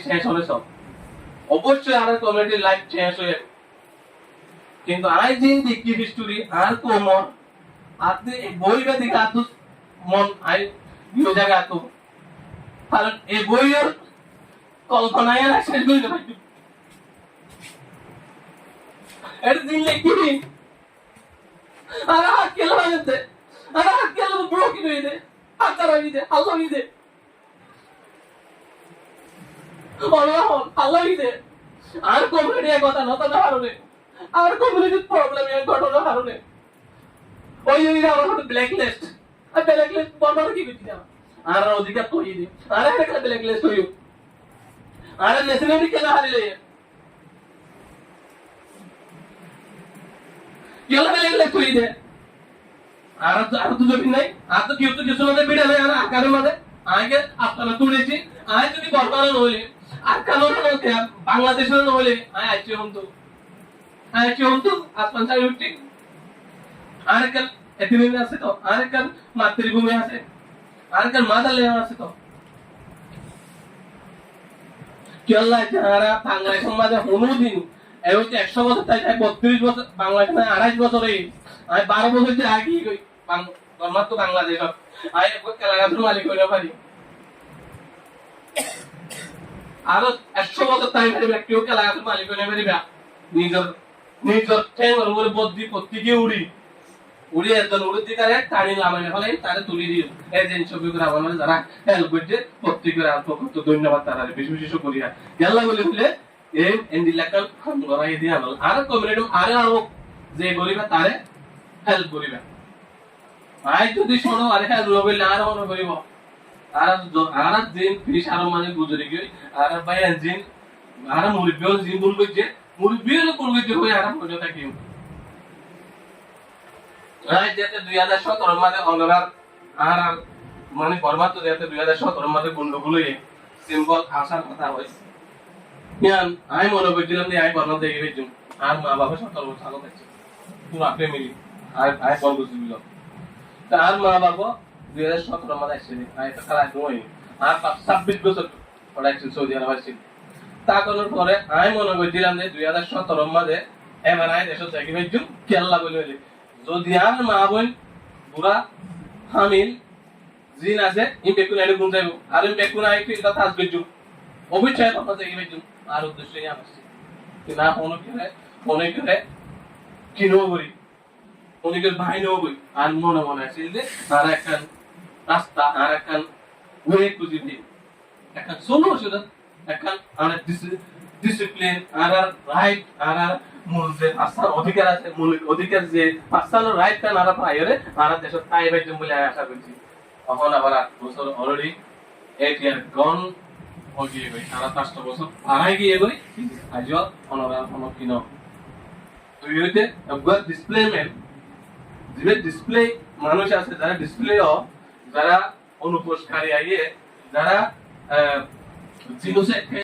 শেষ হলে সব অবশ্যই আর কমিউনিটি লাইফ শেষ হয়ে কিন্তু আই যে দেখি হিস্টোরি আর কোমর আপনি বইটা দিকে আতো মন আই ইয়ে জায়গা আতো কারণ এই বইয়ের কল্পনায় আর শেষ করতে পারি এর দিন লিখি আর কেলো হয়েছে আর কেলো ব্রোকেন হয়ে যায় আকার হয়ে যায় আল্লাহ হয়ে যায় আল্লাহ হয়ে যায় আর কমিউনিটি কথা নতুন কারণে আর কমিউনিটি প্রবলেম এর ঘটনা কারণে ওই আমার ব্ল্যাক লিস্ট আর ব্ল্যাক লিস্ট বন্ধ কি করতে আর অধিকার কই দি আর একটা ব্ল্যাক লিস্ট হইও আর ন্যাশনালিটি কেন হারিলে কেলা ব্ল্যাক লিস্ট হই দে আর তো জমি নাই আর তো কেউ তো কিছু না বিড়া নাই আর আকারের মধ্যে আগে আপনারা তুলেছি আজ যদি বর্তমানে হইলে আর কারণ বাংলাদেশের হইলে আয় আইছি হন্তু আসমান চাই উঠি আরেকল এতিমিন আছে তো আরেকল মাতৃভূমি আছে আরেকল মাদারল্যান্ড আছে তো কি আল্লাহ যারা বাংলাদেশ সমাজে কোনোদিন এই হচ্ছে 100 বছর তাই 32 বছর বাংলাদেশ না 28 বছরে আমি 12 বছর যে আগে কই তো বাংলাদেশ আই কেলাগাছর মালিক হইতে পারি আরো 100 বছর তাই কেউ কেলাগাছর মালিক হইতে পারিবা নিজের ঠেঙ্গর উপরে বদ্দি প্রত্যেকে উড়ি একজন উড়িদিকারে টানি লামাইলে হলে তারে তুলি দিও এই যে ছবি করে আমার যারা হেল্প করছে প্রত্যেকের আর তো ধন্যবাদ তারা বেশি বেশি করিয়া গেল্লা বলে বলে এই এন্ডি লেখাল খান গরাই দিয়া আমল আর কমিউনিটি আরো যে গরিবা তারে হেল্প করিবা আই যদি শোনো আরে হেল্প লইলে আর মনে করিব আর দিন ফিশ আর মানে গুজরি গই আর ভাই জিন আর মুরবিও জিন বল কইছে মুরবিও কোন কইছে হই আর মনে থাকি আই যেতে 2017 মাসে অনরার আর মানে বরবাদ তো যেতে 2017 মাসে গন্ডগোল সিম্বল আসার কথা হইছে ইয়ান আই মনে কইছিলাম যে আই বরবাদ দেখে গেছিলাম আর মা বাবা 17 বছর আগে দেখছে পুরো ফ্যামিলি আই বল বুঝিল তার মা বাবা 2017 মাসে আসছে আই তো খারাপ নয় আর 26 বছর পড়াইছিল সৌদি আরব আসছে তা করার পরে আই মনে কইছিলাম যে 2017 মাসে এবার আই দেশ থেকে গেছিলাম কেল্লা বলে যদি আর মা বোন বুড়া হামিল জিন আছে ইন বেকুন এর গুণ যাইবো আর ইন বেকুন আই ফিলটা থাস গজু অবিচার কথা থেকে গজু আর উদ্দেশ্য নিয়ে আসছে কি না মনে করে কিনো করি অনেকের ভাই নেও বই আর মনে আছে যে আর একটা রাস্তা আর একটা ওয়ে খুঁজে দিই একটা সোলো শুধু একটা আর ডিসিপ্লিন আর রাইট আর মূল যে আসার অধিকার আছে মূল অধিকার যে পার্সোনাল রাইট কান আর পাইরে আর দেশত তাই বাইজম বলে আশা করছি তখন আবার 8 বছর অলরেডি 8 ইয়ার গন হয়ে গই আর 5 বছর আড়াই গিয়ে গই আজ অনরা কিন তো ইউতে একবার ডিসপ্লেমেন্ট যে ডিসপ্লে মানুষ আছে যারা ডিসপ্লে যারা অনুপোষকারী আইয়ে যারা জিনোসে